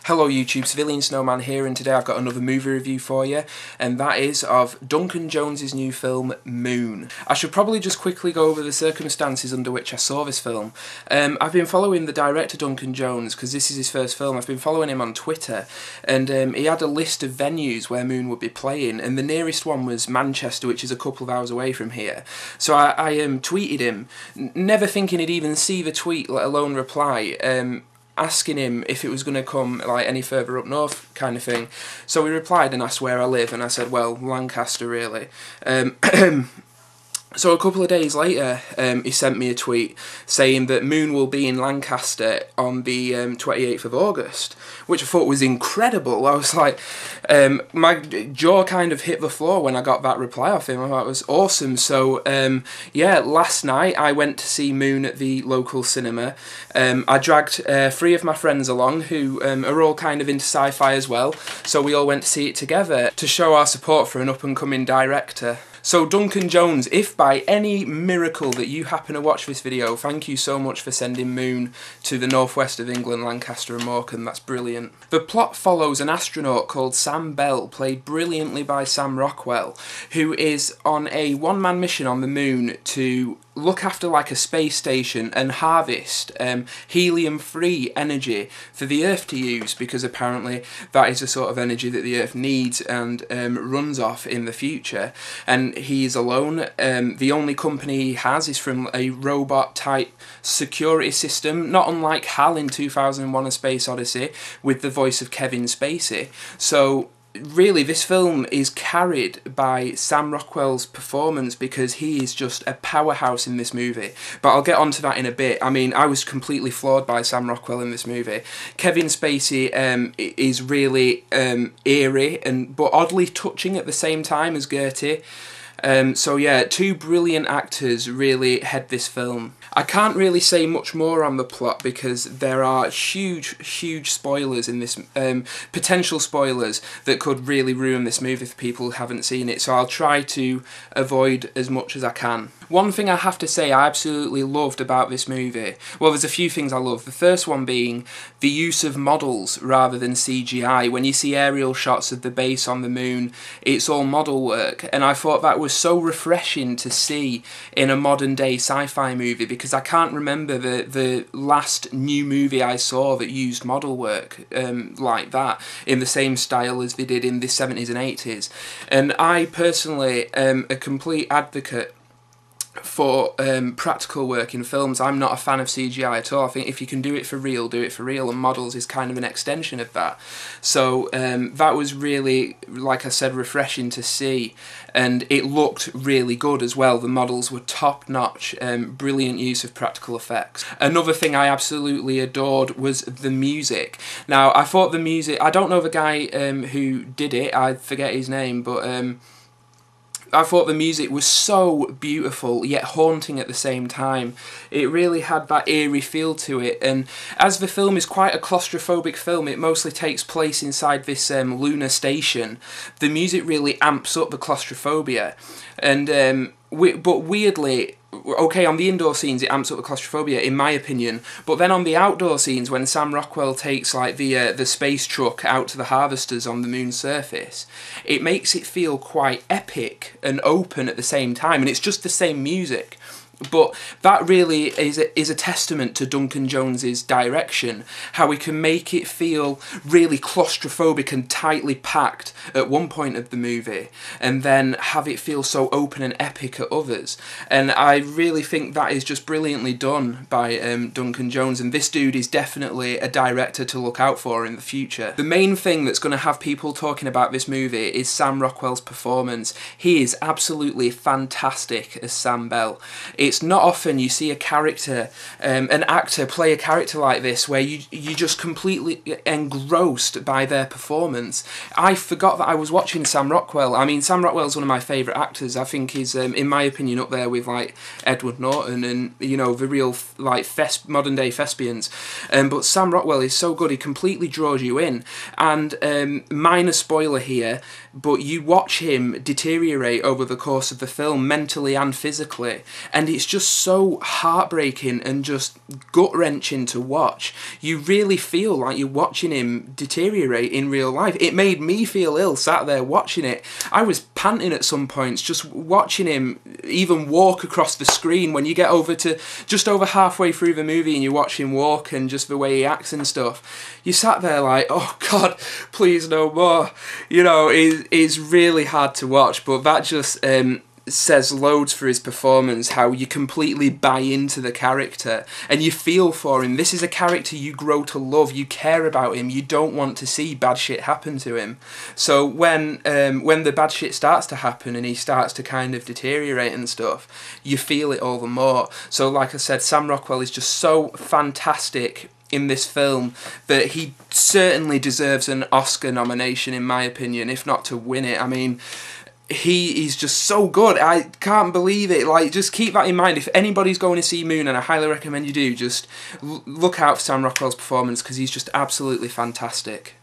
Hello YouTube, CivilianSnowman here, and today I've got another movie review for you, and that is of Duncan Jones's new film, Moon. I should probably just quickly go over the circumstances under which I saw this film. I've been following the director Duncan Jones, because this is his first film. I've been following him on Twitter, and he had a list of venues where Moon would be playing, and the nearest one was Manchester, which is a couple of hours away from here. So I tweeted him, never thinking he'd even see the tweet, let alone reply, asking him if it was going to come like any further up north kind of thing. So he replied and asked where I live, and I said, well, Lancaster really. So a couple of days later, he sent me a tweet saying that Moon will be in Lancaster on the 28th of August, which I thought was incredible. I was like, my jaw kind of hit the floor when I got that reply off him. I thought it was awesome. So yeah, last night I went to see Moon at the local cinema. I dragged 3 of my friends along who are all kind of into sci-fi as well, so we all went to see it together to show our support for an up-and-coming director. So Duncan Jones, if by any miracle that you happen to watch this video, thank you so much for sending Moon to the northwest of England, Lancaster and Morecambe. That's brilliant. The plot follows an astronaut called Sam Bell, played brilliantly by Sam Rockwell, who is on a one-man mission on the moon to look after like a space station and harvest helium-free energy for the Earth to use, because apparently that is the sort of energy that the Earth needs and runs off in the future. And he's alone. The only company he has is from a robot-type security system, not unlike HAL in 2001: A Space Odyssey, with the voice of Kevin Spacey. So really, this film is carried by Sam Rockwell's performance, because he is just a powerhouse in this movie. But I'll get onto that in a bit. I mean, I was completely floored by Sam Rockwell in this movie. Kevin Spacey is really eerie but oddly touching at the same time as Gertie. So yeah, 2 brilliant actors really head this film. I can't really say much more on the plot because there are huge spoilers in this, potential spoilers that could really ruin this movie for people who haven't seen it, so I'll try to avoid as much as I can. One thing I have to say I absolutely loved about this movie, well, there's a few things I love. The first one being the use of models rather than CGI. When you see aerial shots of the base on the moon, it's all model work, and I thought that was so refreshing to see in a modern day sci-fi movie, because I can't remember the last new movie I saw that used model work like that, in the same style as they did in the 70s and 80s. And I personally am a complete advocate for practical work in films. I'm not a fan of CGI at all. I think if you can do it for real, do it for real, and models is kind of an extension of that. So that was really, like I said, refreshing to see, and it looked really good as well. The models were top-notch, brilliant use of practical effects. Another thing I absolutely adored was the music. Now, I thought the music, I don't know the guy who did it, I forget his name, but I thought the music was so beautiful, yet haunting at the same time. It really had that eerie feel to it, and as the film is quite a claustrophobic film, it mostly takes place inside this lunar station, the music really amps up the claustrophobia. And but weirdly, okay, on the indoor scenes it amps up the claustrophobia, in my opinion, but then on the outdoor scenes, when Sam Rockwell takes like the space truck out to the harvesters on the moon's surface, it makes it feel quite epic and open at the same time, and it's just the same music. But that really is a testament to Duncan Jones's direction, how he can make it feel really claustrophobic and tightly packed at one point of the movie, and then have it feel so open and epic at others. And I really think that is just brilliantly done by Duncan Jones, and this dude is definitely a director to look out for in the future. The main thing that's going to have people talking about this movie is Sam Rockwell's performance. He is absolutely fantastic as Sam Bell. It's not often you see a character, an actor play a character like this, where you just completely engrossed by their performance. I forgot that I was watching Sam Rockwell. I mean, Sam Rockwell's one of my favourite actors. I think he's, in my opinion, up there with like Edward Norton and, you know, the real like modern day thespians. But Sam Rockwell is so good; he completely draws you in. And minor spoiler here, but you watch him deteriorate over the course of the film, mentally and physically, and it's just so heartbreaking and just gut-wrenching to watch. You really feel like you're watching him deteriorate in real life. It made me feel ill sat there watching it. I was panting at some points just watching him even walk across the screen. When you get over to just over halfway through the movie and you watch him walk and just the way he acts and stuff, you sat there like, oh God, please no more. You know, it's really hard to watch, but that just says loads for his performance, how you completely buy into the character and you feel for him. This is a character you grow to love, you care about him, you don't want to see bad shit happen to him. So when the bad shit starts to happen and he starts to kind of deteriorate and stuff, you feel it all the more. So like I said, Sam Rockwell is just so fantastic in this film that he certainly deserves an Oscar nomination, in my opinion, if not to win it. I mean, he's just so good. I can't believe it. Like, just keep that in mind. If anybody's going to see Moon, and I highly recommend you do, just look out for Sam Rockwell's performance, because he's just absolutely fantastic.